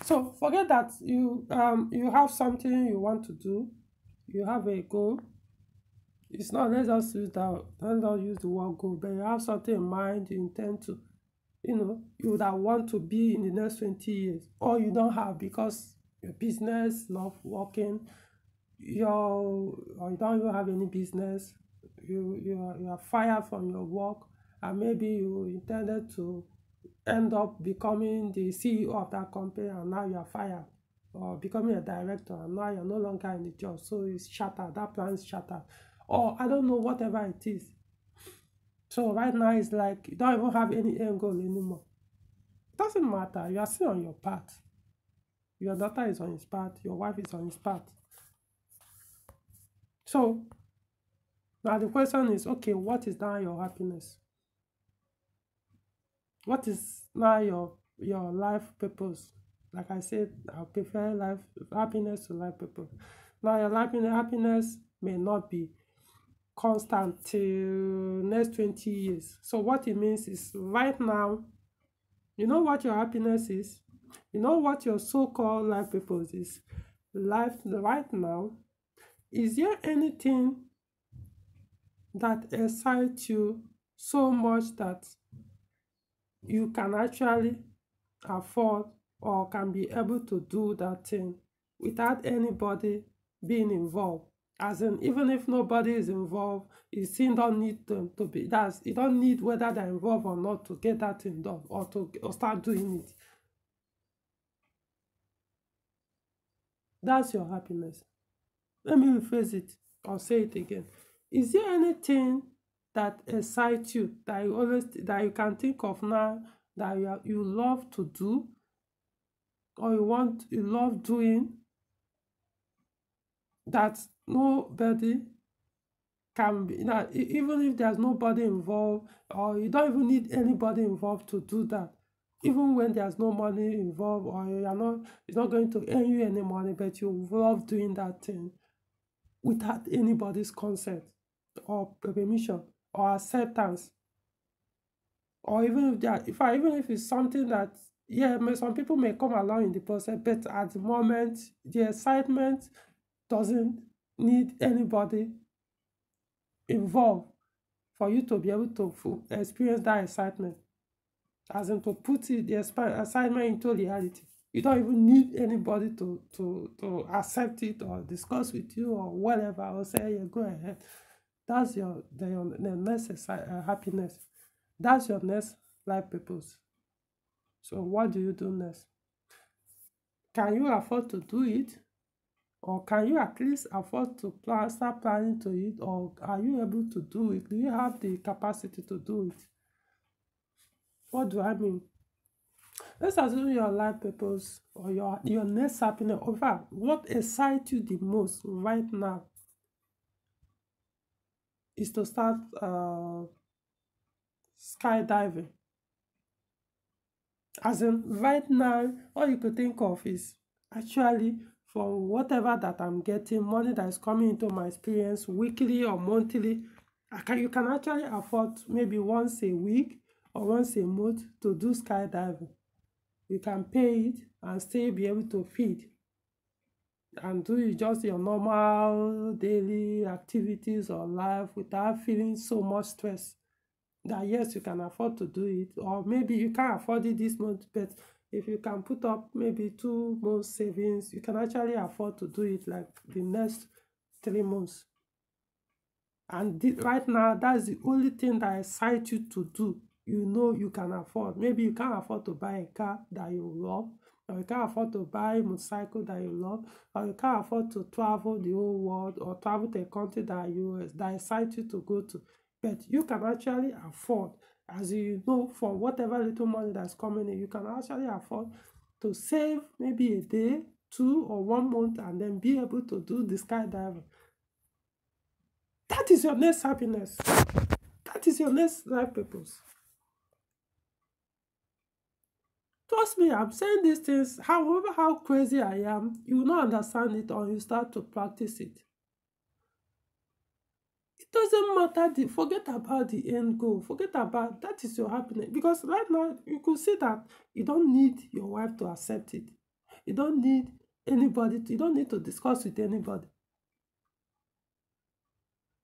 So forget that you have something you want to do, you have a goal. It's not, let's just use that, let's not use the word goal, but you have something in mind, you intend to, you would have want to be in the next 20 years, or you don't have because your business not working, or you don't even have any business, you are fired from your work, and maybe you intended to end up becoming the CEO of that company, and now you are fired, or becoming a director and now you're no longer in the job, so it's shattered, that plan is shattered, or I don't know, whatever it is. So right now it's like you don't even have any end goal anymore. It doesn't matter, you are still on your path. Your daughter is on his path, your wife is on his path. So now the question is, okay, what is now your happiness? What is now your life purpose? Like I said, I prefer life happiness to life purpose. Now your happiness may not be constant till next 20 years. So what it means is, right now, you know what your happiness is? You know what your so-called life purpose is? Life right now, is there anything that excites you so much that you can actually afford or can be able to do that thing without anybody being involved? As in, even if nobody is involved, you still don't need them to be. You don't need whether they're involved or not to get that thing done, or start doing it. That's your happiness. Let me rephrase it or say it again. Is there anything that excites you, that you can think of now, that you love to do, or you love doing, that nobody can be, that even if there's nobody involved, or you don't even need anybody involved to do that, even when there's no money involved, or it's not going to earn you any money, but you love doing that thing without anybody's consent or permission or acceptance, or even if it's something that, yeah, some people may come along in the process, but at the moment the excitement doesn't need anybody involved for you to be able to experience that excitement, as in to put the excitement into reality. You don't even need anybody to accept it or discuss with you or whatever, or say, yeah, go ahead. That's the next happiness. That's your next life purpose. So what do you do next? Can you afford to do it? Or can you at least afford to start planning to it? Or are you able to do it? Do you have the capacity to do it? What do I mean? Let's assume your life purpose or your next happiness. In fact, what excites you the most right now is to start skydiving. As in, right now, all you could think of is actually, for whatever that I'm getting, money that is coming into my experience weekly or monthly, you can actually afford maybe once a week or once a month to do skydiving. You can pay it and still be able to feed and do just your normal daily activities or life without feeling so much stress. That yes, you can afford to do it, or maybe you can't afford it this month, but if you can put up maybe 2 months savings, you can actually afford to do it like the next 3 months. And right now, that's the only thing that excites you to do. You can afford. Maybe you can't afford to buy a car that you love, or you can't afford to buy a motorcycle that you love, or you can't afford to travel the whole world or travel to a country that excites you to go to. But you can actually afford, as you know, for whatever little money that's coming in, you can actually afford to save maybe a day, 2 or 1 month, and then be able to do the skydiving. That is your next happiness. That is your next life purpose. Trust me, I'm saying these things, however how crazy I am, you will not understand it until you start to practice it. It doesn't matter, forget about the end goal. Forget about that is your happiness. Because right now, you could see that you don't need your wife to accept it. You don't need anybody. You don't need to discuss with anybody.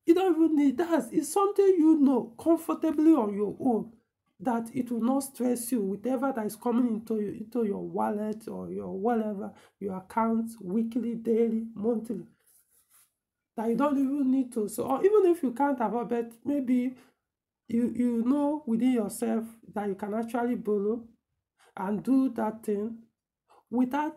You don't even need that. It's something you know comfortably on your own, that it will not stress you, whatever that is coming into your wallet or your whatever, your account, weekly, daily, monthly, that you don't even need to. So, or even if you can't afford, but maybe you know within yourself that you can actually borrow and do that thing without,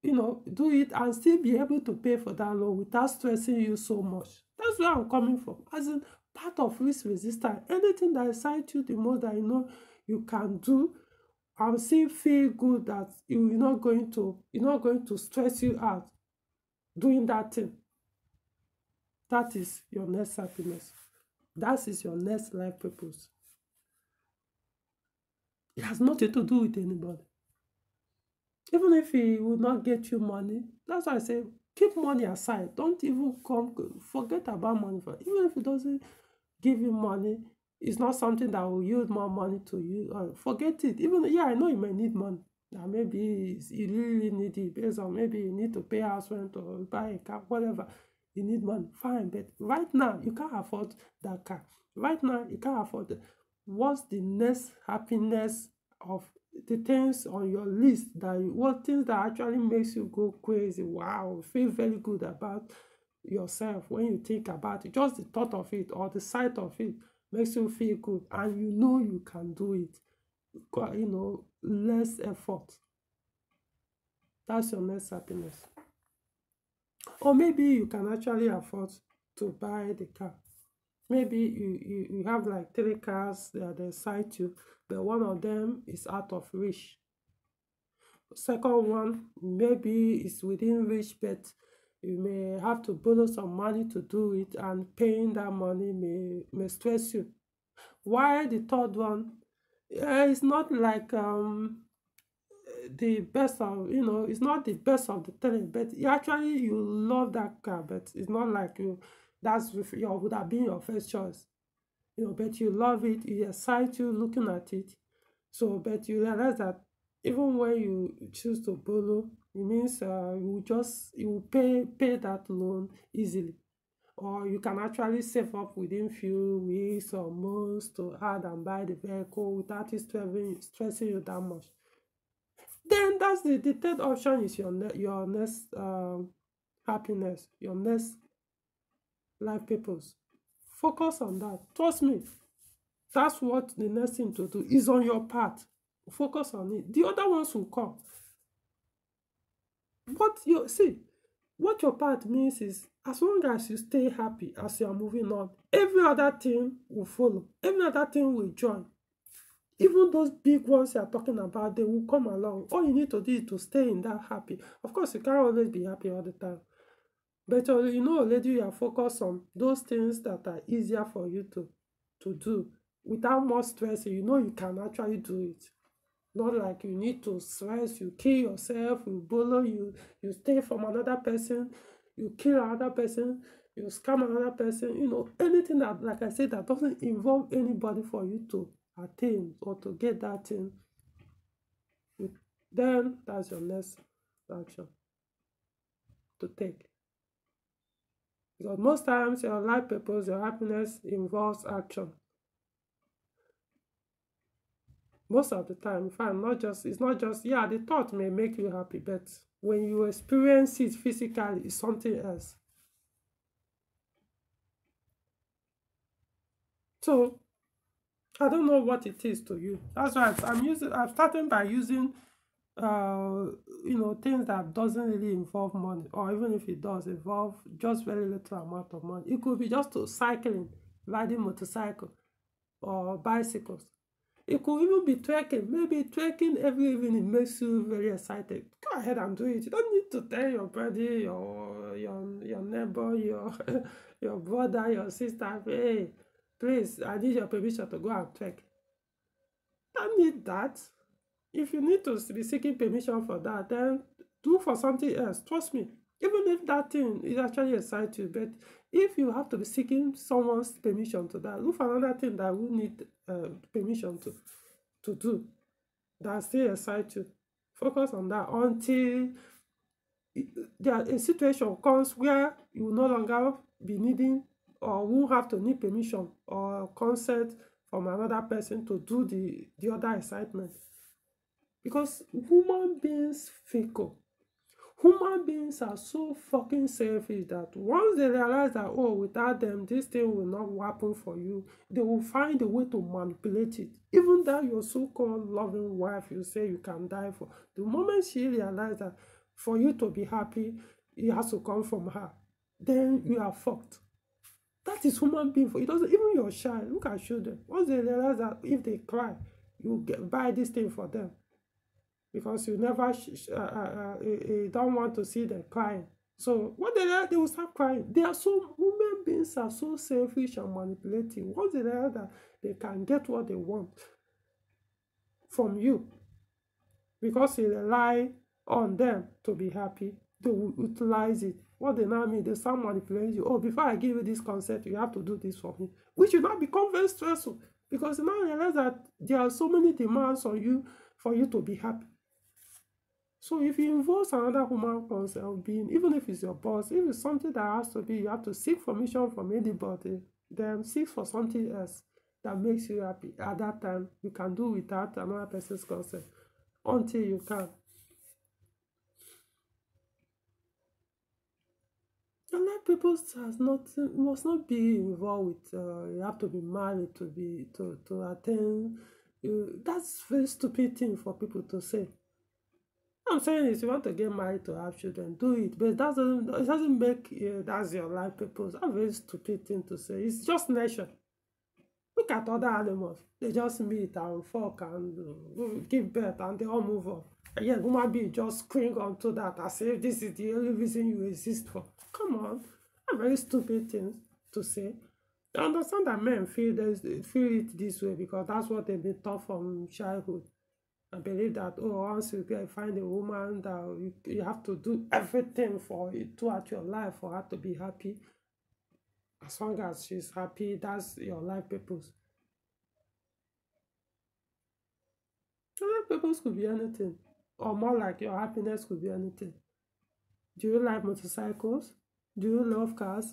do it and still be able to pay for that loan without stressing you so much. That's where I'm coming from. As in, part of risk resistance, anything that excites you the most, that you know you can do and still feel good, that you're not going to stress you out doing that thing. That is your next happiness. That is your next life purpose. It has nothing to do with anybody. Even if he will not get you money, that's why I say keep money aside. Don't even forget about money. Even if it doesn't give you money, it's not something that will yield more money to you. Forget it. Even, yeah, I know you may need money. Now maybe you really need it based on, maybe you need to pay house rent or buy a car, whatever. You need money, fine. But right now, you can't afford that car. Right now, you can't afford it. What's the next happiness of the things on your list, what things that actually makes you go crazy? Wow, feel very good about yourself when you think about it. Just the thought of it or the sight of it makes you feel good, and you know you can do it. Less effort. That's your next happiness. Or maybe you can actually afford to buy the car. Maybe you have like 3 cars that they excite you, but one of them is out of reach. Second one maybe is within reach, but you may have to borrow some money to do it, and paying that money may stress you. Why the third one? It's not like the best of, it's not the best of the three, but you love that car, but it's not like would have been your first choice. But you love it, it excites you looking at it. So, but you realize that even when you choose to borrow, it means you will pay that loan easily, or you can actually save up within few weeks or months to add and buy the vehicle without it stressing you that much. Then that's the third option is your next happiness, your next life purpose. Focus on that. Trust me. That's what the next thing to do is on your path. Focus on it. The other ones will come. What your path means is, as long as you stay happy as you are moving on, every other thing will follow. Every other thing will join. Even those big ones you are talking about, they will come along. All you need to do is to stay in that happy. Of course, you can't always be happy all the time. But already you are focused on those things that are easier for you to do without more stress. You can actually do it. Not like you need to stress, you kill yourself, you borrow, you stay from another person, you kill another person, you scam another person. Anything that, like I said, that doesn't involve anybody for you to attain or to get that thing, then that's your next action to take. Because most times your life purpose, your happiness involves action. Most of the time, in fact, it's not just, yeah, the thought may make you happy, but when you experience it physically, it's something else. So I don't know what it is to you. That's why I'm starting by using things that doesn't really involve money, or even if it does involve just very little amount of money. It could be just to cycling, riding motorcycle or bicycles. It could even be trekking. Maybe trekking every evening makes you very excited. Go ahead and do it. You don't need to tell your buddy, your neighbor, your brother, your sister, hey, please, I need your permission to go and trek. Don't need that. If you need to be seeking permission for that, then do for something else. Trust me. Even if that thing is actually excites you, but if you have to be seeking someone's permission to that, look for another thing that will need permission to do, that still excites you. Focus on that until a situation comes where you will no longer be needing or won't have to need permission or consent from another person to do the other excitement. Because human beings fickle. Human beings are so fucking selfish that once they realize that, oh, without them, this thing will not happen for you, they will find a way to manipulate it. Even that your so-called loving wife you say you can die for, the moment she realizes that for you to be happy, it has to come from her, then you are fucked. That is human being for it. Doesn't even your child. Look at children. Once they realize that if they cry, you buy this thing for them because you never you don't want to see them crying. So when they realize, they will start crying. They are so human beings are so selfish and manipulative. Once they realize that they can get what they want from you because you rely on them to be happy, they will utilize it. What they now mean, they start manipulating you. Oh, before I give you this consent, you have to do this for me, which will now become very stressful because you now realize that there are so many demands on you for you to be happy. So if you involve another human consent being, even if it's your boss, if it's something that has to be, you have to seek permission from anybody, then seek for something else that makes you happy. At that time, you can do without another person's consent until you can. A lot of people has not must not be involved with. You have to be married to be to attain. That's very stupid thing for people to say. I'm saying is you want to get married to have children, do it, but it doesn't make that's your life purpose. That's a very stupid thing to say. It's just nature. Look at other animals. They just meet and fuck and give birth and they all move on. And yet human being just cling on to that as if this is the only reason you exist for. Come on. A very stupid thing to say. I understand that men feel it this way because that's what they've been taught from childhood. I believe that, oh, once you find a woman that you have to do everything for it throughout your life for her to be happy. As long as she's happy, that's your life purpose. Your life purpose could be anything, or more like your happiness could be anything. Do you like motorcycles? Do you love cars?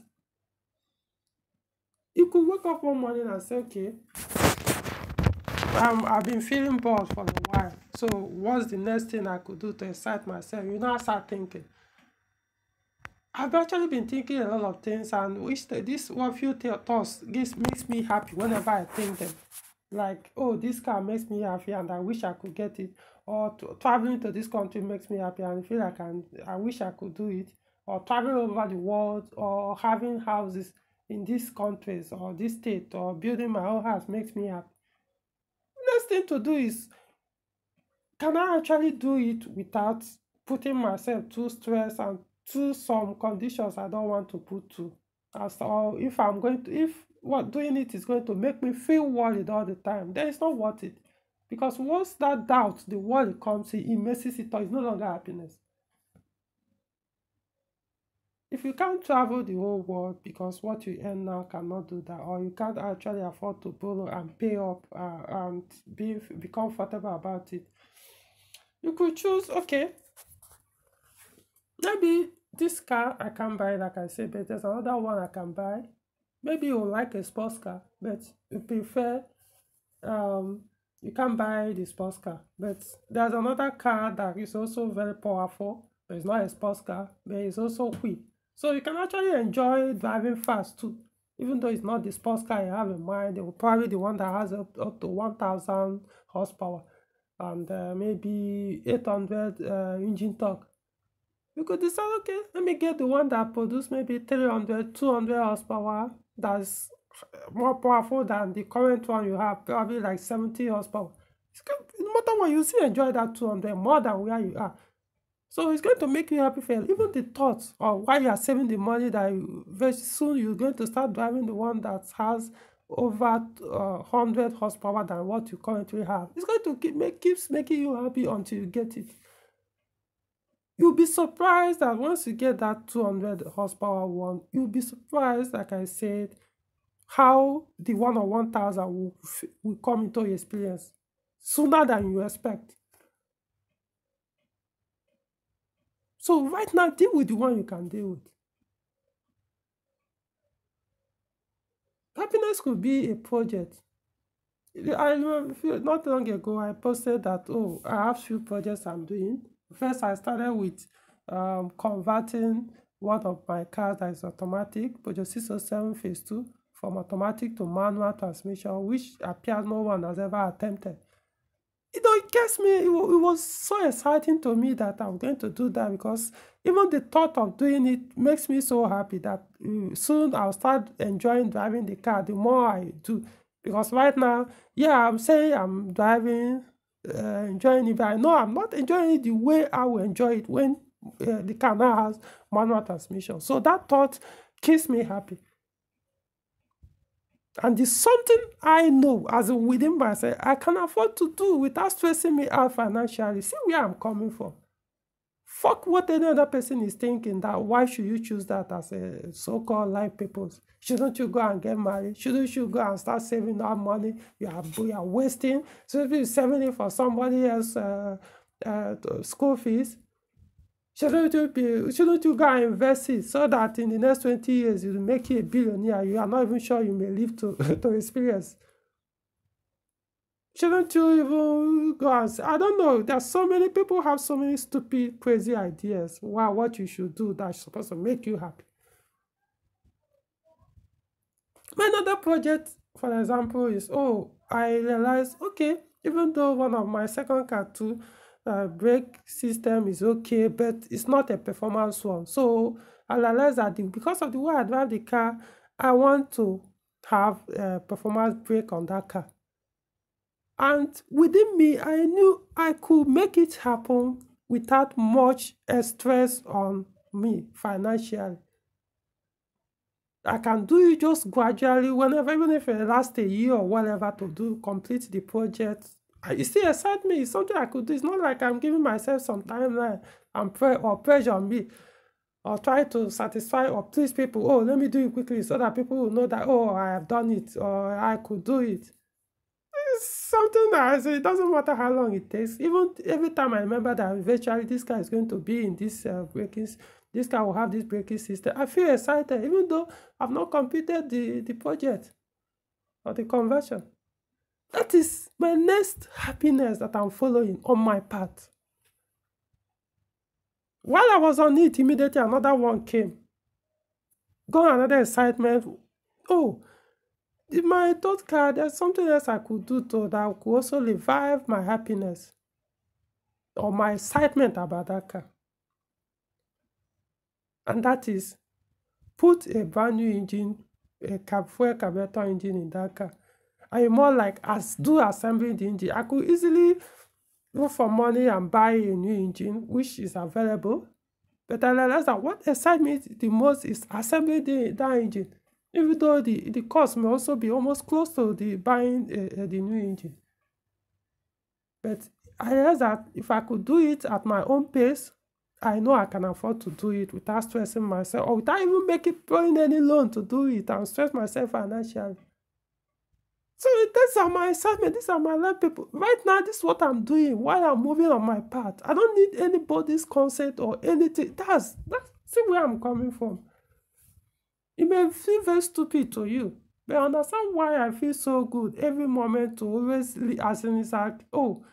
You could wake up one morning and say, okay, I've been feeling bored for a while. So what's the next thing I could do to excite myself? You know, I start thinking. I've actually been thinking a lot of things, and which this one few thoughts makes me happy whenever I think them. Like, oh, this car makes me happy, and I wish I could get it. Or traveling to this country makes me happy, and I feel like I wish I could do it. Or traveling over the world, or having houses in these countries or this state, or building my own house makes me happy. Next thing to do is, can I actually do it without putting myself too stressed and to some conditions I don't want to put to? As or if I'm going to, if what doing it is going to make me feel worried all the time, then it's not worth it. Because once that doubt, the worry comes in, it messes it up. It's no longer happiness. If you can't travel the whole world because what you earn now cannot do that, or you can't actually afford to borrow and pay up and be comfortable about it, you could choose, okay, maybe this car I can buy, like I said, but there's another one I can buy. Maybe you like a sports car, but you prefer you can buy the sports car. But there's another car that is also very powerful, but it's not a sports car, but it's also quick. So you can actually enjoy driving fast too. Even though it's not the sports car you have in mind, it will probably the one that has up to 1,000 horsepower and maybe 800 engine torque. You could decide, okay, let me get the one that produces maybe 300, 200 horsepower that's more powerful than the current one you have, probably like 70 horsepower. No matter what, you still enjoy that 200 more than where you are. So it's going to make you happy for even the thoughts of why you are saving the money that very soon you're going to start driving the one that has over 100 horsepower than what you currently have. It's going to keeps making you happy until you get it. You'll be surprised that once you get that 200 horsepower one, you'll be surprised, like I said, how the one on 1,000 will come into your experience sooner than you expect. So right now, deal with the one you can deal with. Happiness could be a project. I remember not long ago, I posted that, oh, I have few projects I'm doing. First, I started with converting one of my cars that is automatic, Peugeot 607 Phase 2, from automatic to manual transmission, which appears no one has ever attempted. It gets me, it was so exciting to me that I'm going to do that, because even the thought of doing it makes me so happy that soon I'll start enjoying driving the car the more I do. Because right now, yeah, I'm saying I'm driving, enjoying it, but I know I'm not enjoying it the way I will enjoy it when the car now has manual transmission. So that thought keeps me happy. And it's something I know as within myself I can afford to do without stressing me out financially. See where I'm coming from. Fuck what any other person is thinking, that why should you choose that as a so-called life purpose? Shouldn't you go and get married? Shouldn't you go and start saving that money you are wasting? So if you're saving it for somebody else school fees, shouldn't you go and invest it so that in the next 20 years you will make you a billionaire? You are not even sure you may live to, to experience. Shouldn't you even go and say, I don't know, there's so many people have so many stupid, crazy ideas. Wow, what you should do that's supposed to make you happy. My another project, for example, is, oh, I realized, okay, even though one of my second car too, brake system is okay, but it's not a performance one. So I realized that because of the way I drive the car, I want to have a performance brake on that car. And within me, I knew I could make it happen without much stress on me financially. I can do it just gradually, whenever, even if it lasts a year or whatever, to do complete the project. It still excites me. It's something I could do. It's not like I'm giving myself some timeline and or pressure on me, or try to satisfy or please people. Oh, let me do it quickly so that people will know that, oh, I have done it or I could do it. It's something that I say, it doesn't matter how long it takes. Even every time I remember that eventually this car is going to be in this braking, this car will have this braking system, I feel excited, even though I've not completed the project or the conversion. That is my next happiness that I'm following on my path. While I was on it, immediately another one came. Got another excitement. Oh, in my third car, there's something else I could do to that could also revive my happiness or my excitement about that car. And that is put a brand new engine, a fuel carburetor engine in that car. I more like as do assembling the engine. I could easily look for money and buy a new engine, which is available. But I realized that what excites me the most is assembling that engine, even though the cost may also be almost close to the buying the new engine. But I realized that if I could do it at my own pace, I know I can afford to do it without stressing myself or without even paying any loan to do it and stress myself financially. So these are my excitement, these are my life people. Right now, this is what I'm doing while I'm moving on my path. I don't need anybody's consent or anything. That's see where I'm coming from. It may feel very stupid to you, but I understand why I feel so good every moment to always, as in it's like, oh,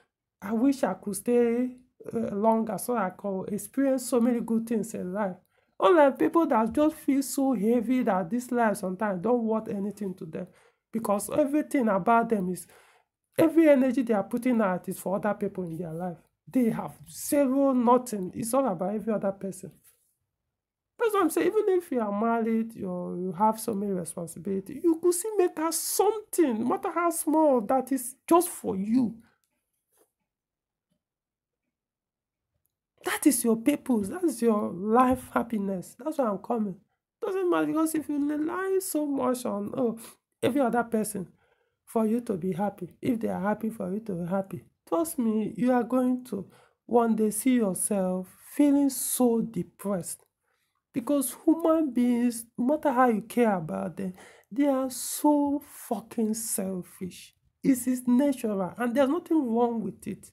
I wish I could stay longer so I could experience so many good things in life. Unlike people that just feel so heavy that this life sometimes don't worth anything to them, because everything about them is, every energy they are putting out is for other people in their life. They have zero, nothing. It's all about every other person. That's what I'm saying. Even if you are married or you have so many responsibilities, you could still make out something, no matter how small, that is just for you. That is your purpose. That's your life happiness. That's why I'm coming. Doesn't matter, because if you rely so much on every other person for you to be happy, if they are happy for you to be happy, trust me, you are going to one day see yourself feeling so depressed. Because human beings, no matter how you care about them, they are so fucking selfish. It is natural and there's nothing wrong with it.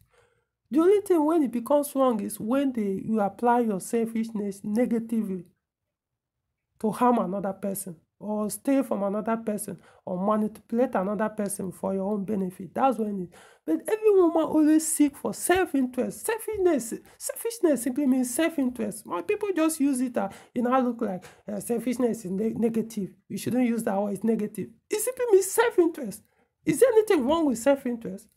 The only thing when it becomes wrong is when you apply your selfishness negatively to harm another person or steal from another person or manipulate another person for your own benefit. That's when it. But every woman always seek for self-interest. Selfishness simply means self-interest. My people just use it. It now look like selfishness is negative. You shouldn't use that word. It's negative. It simply means self-interest. Is there anything wrong with self-interest?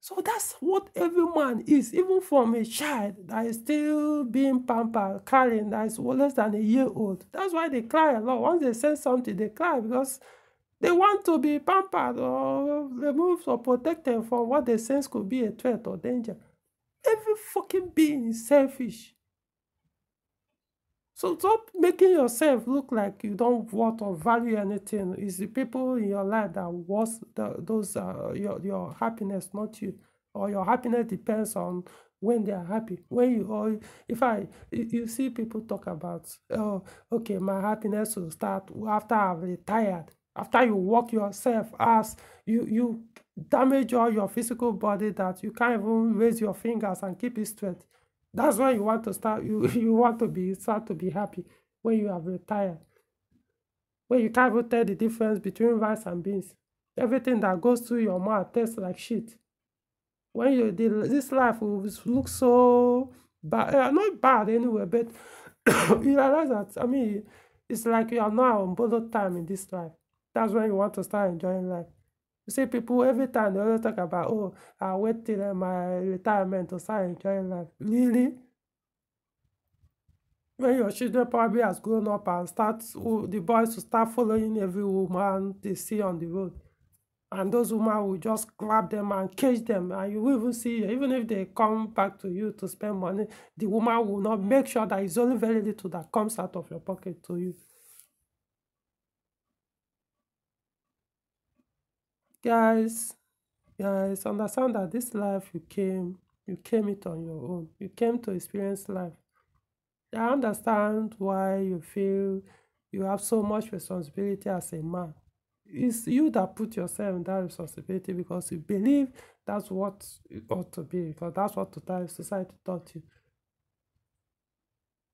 So that's what every man is, even from a child that is still being pampered, carrying, that is less than a year old. That's why they cry a lot. Once they say something, they cry because they want to be pampered or removed or protected from what they sense could be a threat or danger. Every fucking being is selfish. So stop making yourself look like you don't want or value anything. It's the people in your life that wants your happiness, not you. Or your happiness depends on when they are happy. When you or if I you see people talk about, oh, okay, my happiness will start after I've retired. After you work yourself as you damage all your physical body that you can't even raise your fingers and keep it straight. That's when you want to start. You want to start to be happy when you have retired. When you can't even tell the difference between rice and beans. Everything that goes through your mouth tastes like shit. When this life will look so bad, not bad anyway, but you realize that. I mean, it's like you are now on borrowed time in this life. That's when you want to start enjoying life. You see, people every time they always talk about, oh, I'll wait till my retirement to start enjoying life. Really? When your children probably has grown up and the boys will start following every woman they see on the road. And those women will just grab them and cage them. And you will even see, even if they come back to you to spend money, the woman will not make sure that it's only very little that comes out of your pocket to you. Guys, understand that this life you came it on your own. You came to experience life. I understand why you feel you have so much responsibility as a man. It's you that put yourself in that responsibility because you believe that's what it ought to be, because that's what society taught you.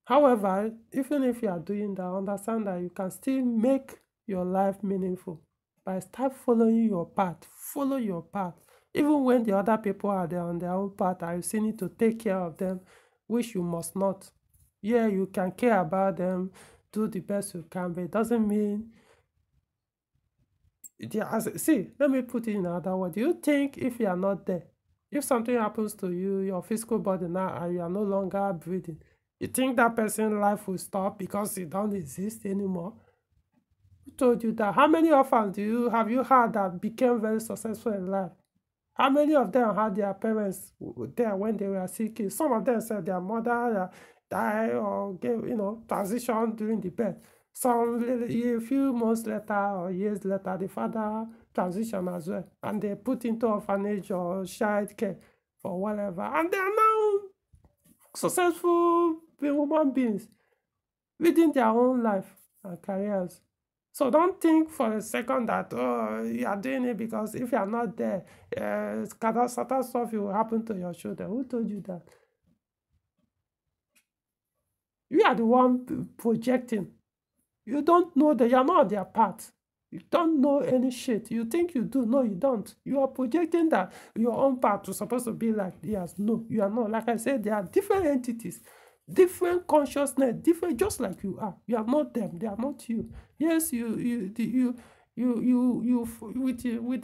However, even if you are doing that, understand that you can still make your life meaningful by start following your path. Follow your path. Even when the other people are there on their own path and you still need to take care of them, which you must not. Yeah, you can care about them, do the best you can, but it doesn't mean. See, let me put it in another word. Do you think if you are not there, if something happens to you, your physical body now, and you are no longer breathing, you think that person's life will stop because it don't exist anymore? Who told you that? How many orphans have you had that became very successful in life? How many of them had their parents there when they were sick? Some of them said their mother died or transitioned during the birth. Some a few months later or years later, the father transitioned as well, and they put into orphanage or child care for whatever, and they are now successful human beings leading their own life and careers. So don't think for a second that, oh, you are doing it because if you are not there, catastrophe will happen to your children. Who told you that? You are the one projecting. You don't know that you are not on their path. You don't know any shit. You think you do. No, you don't. You are projecting that your own path was supposed to be like theirs. No, you are not. Like I said, they are different entities, different consciousness, different, just like you are. You are not them. They are not you. Yes, with the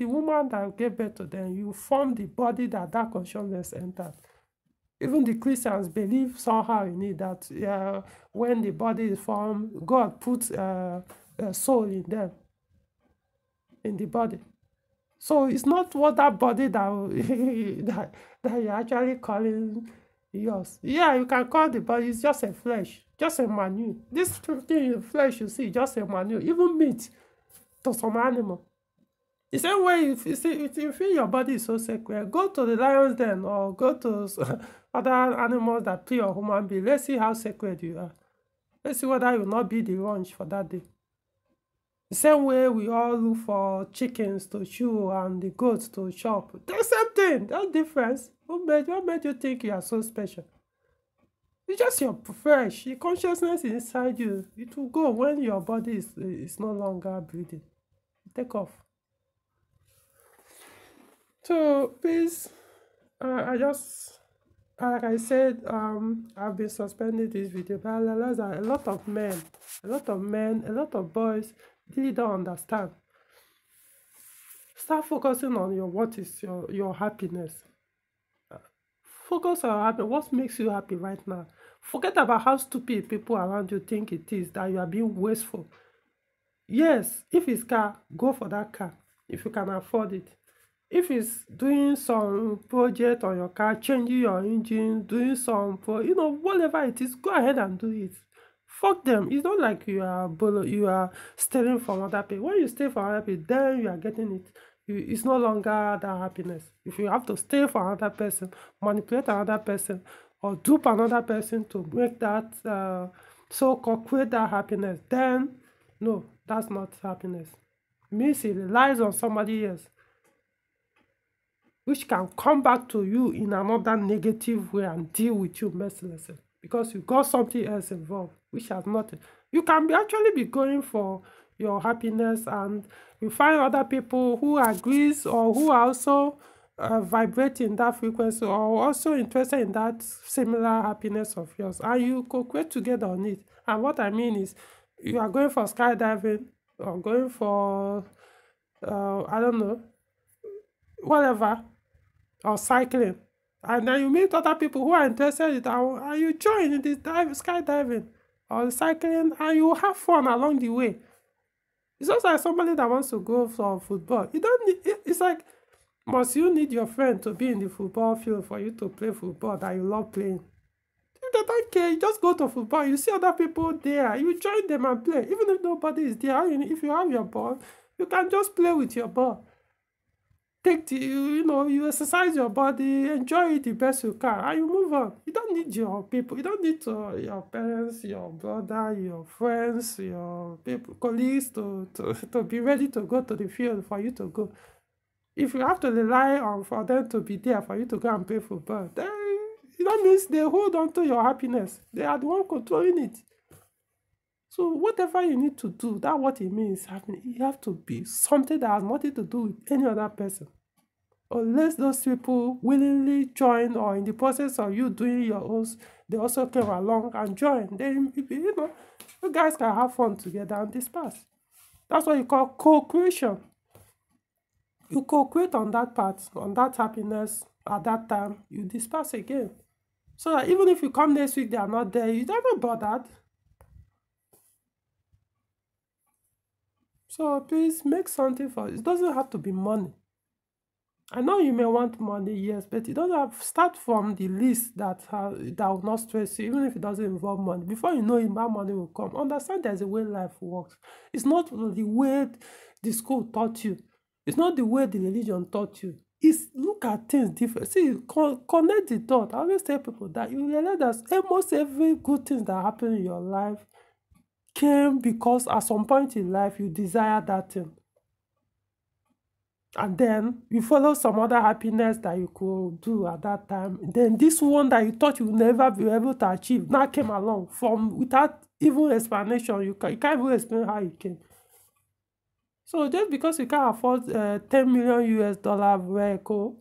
woman that gave birth to them, you form the body that consciousness entered. Even the Christians believe somehow in it that when the body is formed, God puts a soul in them, in the body. So it's not what that body that you're actually calling yours. Yeah, you can call the body, it's just a flesh, just a manure. This thing in flesh you see, just a manure, even meat to some animal. The same way, if you feel your body is so sacred, go to the lion's den or go to other animals that prey on human being. Let's see how sacred you are. Let's see whether you will not be the lunch for that day. The same way we all look for chickens to chew and the goats to chop. The same thing. That difference. What made you think you are so special? It's just your fresh. The consciousness inside you. It will go when your body is no longer breathing. Take off. So please, I just like I said, I've been suspending this video, but I realize that a lot of boys really don't understand. Start focusing on what is your happiness. Focus on happy. What makes you happy right now? Forget about how stupid people around you think it is that you are being wasteful. Yes, if it's car, go for that car if you can afford it. If it's doing some project on your car, changing your engine, doing some whatever it is, go ahead and do it. Fuck them. It's not like you are stealing from other people. When you steal from other people, then you are getting it. It's no longer that happiness. If you have to steal from another person, manipulate another person, or dupe another person to make that so-called create that happiness, then no, that's not happiness. It means it relies on somebody else, which can come back to you in another negative way and deal with you mercilessly because you got something else involved, which has nothing. You can actually be going for your happiness and you find other people who agrees or who are also vibrating that frequency or also interested in that similar happiness of yours, and you co-create together on it. And what I mean is, you are going for skydiving or going for I don't know, whatever, or cycling, and then you meet other people who are interested in that, and you join in this skydiving or cycling, and you have fun along the way. It's just like somebody that wants to go for football. You don't need, it's like, must you need your friend to be in the football field for you to play football that you love playing? If they don't care, you just go to football, you see other people there, you join them and play. Even if nobody is there, if you have your ball, you can just play with your ball. You exercise your body, enjoy it the best you can, and you move on. You don't need your people. You don't need your parents, your brother, your friends, your people, colleagues to be ready to go to the field for you to go. If you have to rely on for them to be there for you to go and play football, then that means they hold on to your happiness. They are the one controlling it. So whatever you need to do, that's what it means happening. You have to be something that has nothing to do with any other person. Unless those people willingly join or in the process of you doing your own, they also came along and joined. Then, you guys can have fun together and disperse. That's what you call co-creation. You co-create on that part, on that happiness at that time, you disperse again. So that even if you come next week, they are not there, you don't know about that. So please make something for it. It doesn't have to be money. I know you may want money, yes, but it doesn't have start from the list that will not stress you, even if it doesn't involve money. Before you know it, that money will come. Understand there's a way life works. It's not the way the school taught you. It's not the way the religion taught you. It's look at things different. See, connect the thought. I always tell people that you realize that almost every good thing that happen in your life came because at some point in life you desire that thing. And then you follow some other happiness that you could do at that time. Then this one that you thought you would never be able to achieve now came along from without even explanation. You can't even explain how it came. So just because you can't afford $10 million US vehicle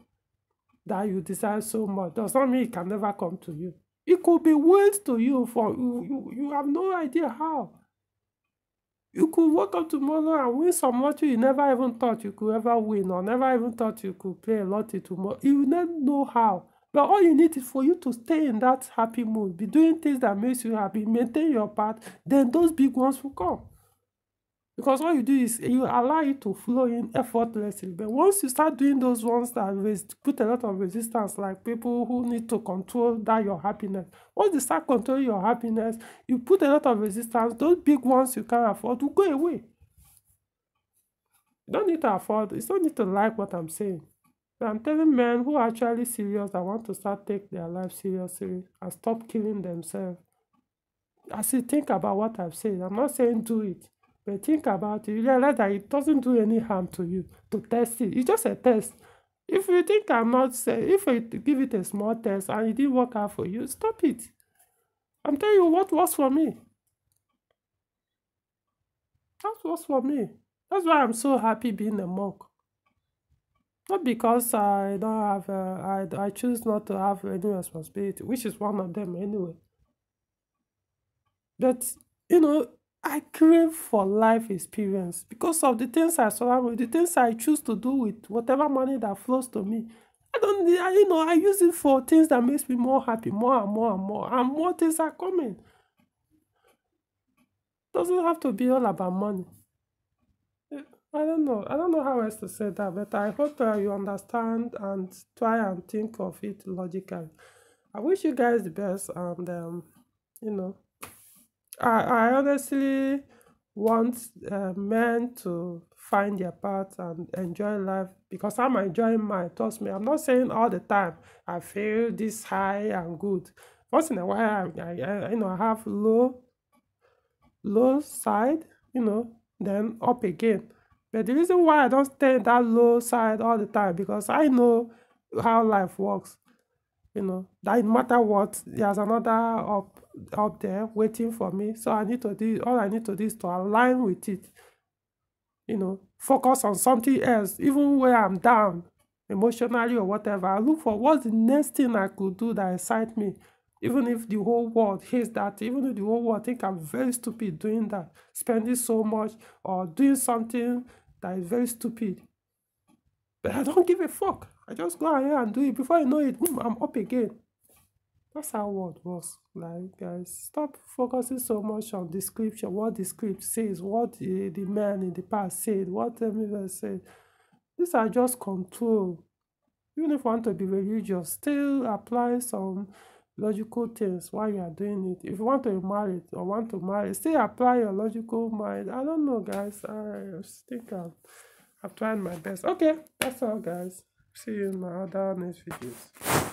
that you desire so much does not mean it can never come to you. It could be willed to you for you have no idea how. You could wake up tomorrow and win some lottery you never even thought you could ever win, or never even thought you could play a lottery tomorrow. You never know how. But all you need is for you to stay in that happy mood, be doing things that makes you happy, maintain your path, then those big ones will come. Because what you do is you allow it to flow in effortlessly. But once you start doing those ones that put a lot of resistance, like people who need to control that your happiness, once you start controlling your happiness, you put a lot of resistance, those big ones you can't afford will go away. You don't need to afford, you don't need to like what I'm saying. I'm telling men who are actually serious that want to start take their life seriously and stop killing themselves. As you think about what I've said, I'm not saying do it. But think about it. You realize that it doesn't do any harm to you to test it. It's just a test. If you think I'm not say, if I give it a small test and it didn't work out for you, stop it. I'm telling you what works for me. That works for me. That's why I'm so happy being a monk. Not because I don't have, I choose not to have any responsibility, which is one of them anyway. But, you know, I crave for life experience because of the things I surround with, the things I choose to do with whatever money that flows to me. I don't, I use it for things that makes me more happy, more and more and more, and more things are coming. Doesn't have to be all about money. I don't know. I don't know how else to say that, but I hope you understand and try and think of it logically. I wish you guys the best, and you know, I honestly want men to find their path and enjoy life because I'm enjoying mine. Trust me, I'm not saying all the time I feel this high and good. Once in a while, I have low side, then up again. But the reason why I don't stay in that low side all the time because I know how life works. That no matter what, there's another up there waiting for me. So I need to do all I need to do is to align with it. Focus on something else, even where I'm down emotionally or whatever. I look for what's the next thing I could do that excites me. Even if the whole world hates that, even if the whole world think I'm very stupid doing that, spending so much or doing something that is very stupid. But I don't give a fuck. I just go ahead and do it. Before you know it, boom, I'm up again. That's how world works. Like, guys, stop focusing so much on the scripture, what the script says, what the man in the past said, what the mirror said. These are just control. Even if you want to be religious, still apply some logical things while you are doing it. If you want to be married or want to marry, still apply your logical mind. I don't know, guys. I think I've tried my best. Okay, that's all, guys. See you in my other next videos.